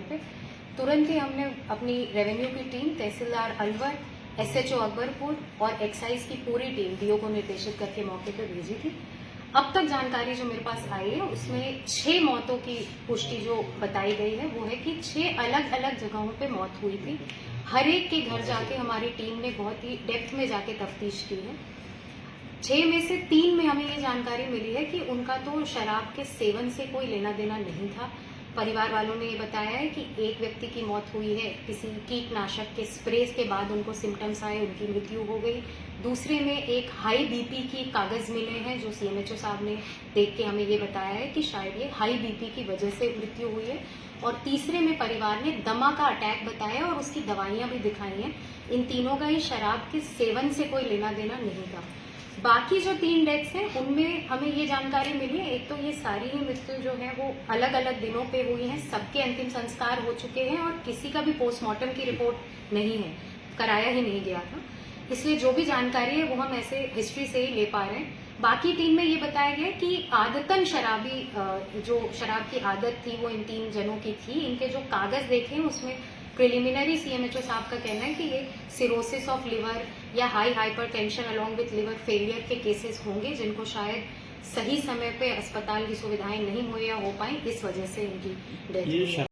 पे तुरंत ही हमने अपनी रेवेन्यू की टीम, तहसीलदार अलवर, एसएचओ अकबरपुर और एक्साइज की पूरी टीम डीओ को निर्देशित करके मौके पर भेजी थी। अब तक जानकारी जो मेरे पास आई है उसमें 6 मौतों की पुष्टि जो बताई गई है वो है कि 6 अलग अलग जगहों पे मौत हुई थी। हर एक के घर जाके हमारी टीम ने बहुत ही डेप्थ में जाके तफ्तीश की है। 6 में से 3 में हमें ये जानकारी मिली है कि उनका तो शराब के सेवन से कोई लेना देना नहीं था। परिवार वालों ने ये बताया है कि एक व्यक्ति की मौत हुई है, किसी कीटनाशक के स्प्रे के बाद उनको सिम्टम्स आए, उनकी मृत्यु हो गई। दूसरे में एक हाई बीपी की कागज मिले हैं जो सीएमएचओ साहब ने देख के हमें ये बताया है कि शायद ये हाई बीपी की वजह से मृत्यु हुई है। और तीसरे में परिवार ने दमा का अटैक बताया और उसकी दवाइयां भी दिखाई हैं। इन तीनों का ही शराब के सेवन से कोई लेना देना नहीं था। बाकी जो 3 डेथ्स हैं उनमें हमें ये जानकारी मिली है, एक तो ये सारी ही मृत्यु जो है वो अलग अलग दिनों पे हुई हैं, सबके अंतिम संस्कार हो चुके हैं और किसी का भी पोस्टमार्टम की रिपोर्ट नहीं है, कराया ही नहीं गया था। इसलिए जो भी जानकारी है वो हम ऐसे हिस्ट्री से ही ले पा रहे हैं। बाकी टीम में ये बताया गया कि आदतन शराबी जो शराब की आदत थी वो इन 3 जनों की थी। इनके जो कागज देखे हैं उसमें प्रिलिमिनरी सीएमएचओ साहब का कहना है कि ये सिरोसिस ऑफ लिवर या high hypertension along with liver failure के केसेस होंगे जिनको शायद सही समय पे अस्पताल की सुविधाएं नहीं मुहैया हो पाई, इस वजह से इनकी डेथ हुई है।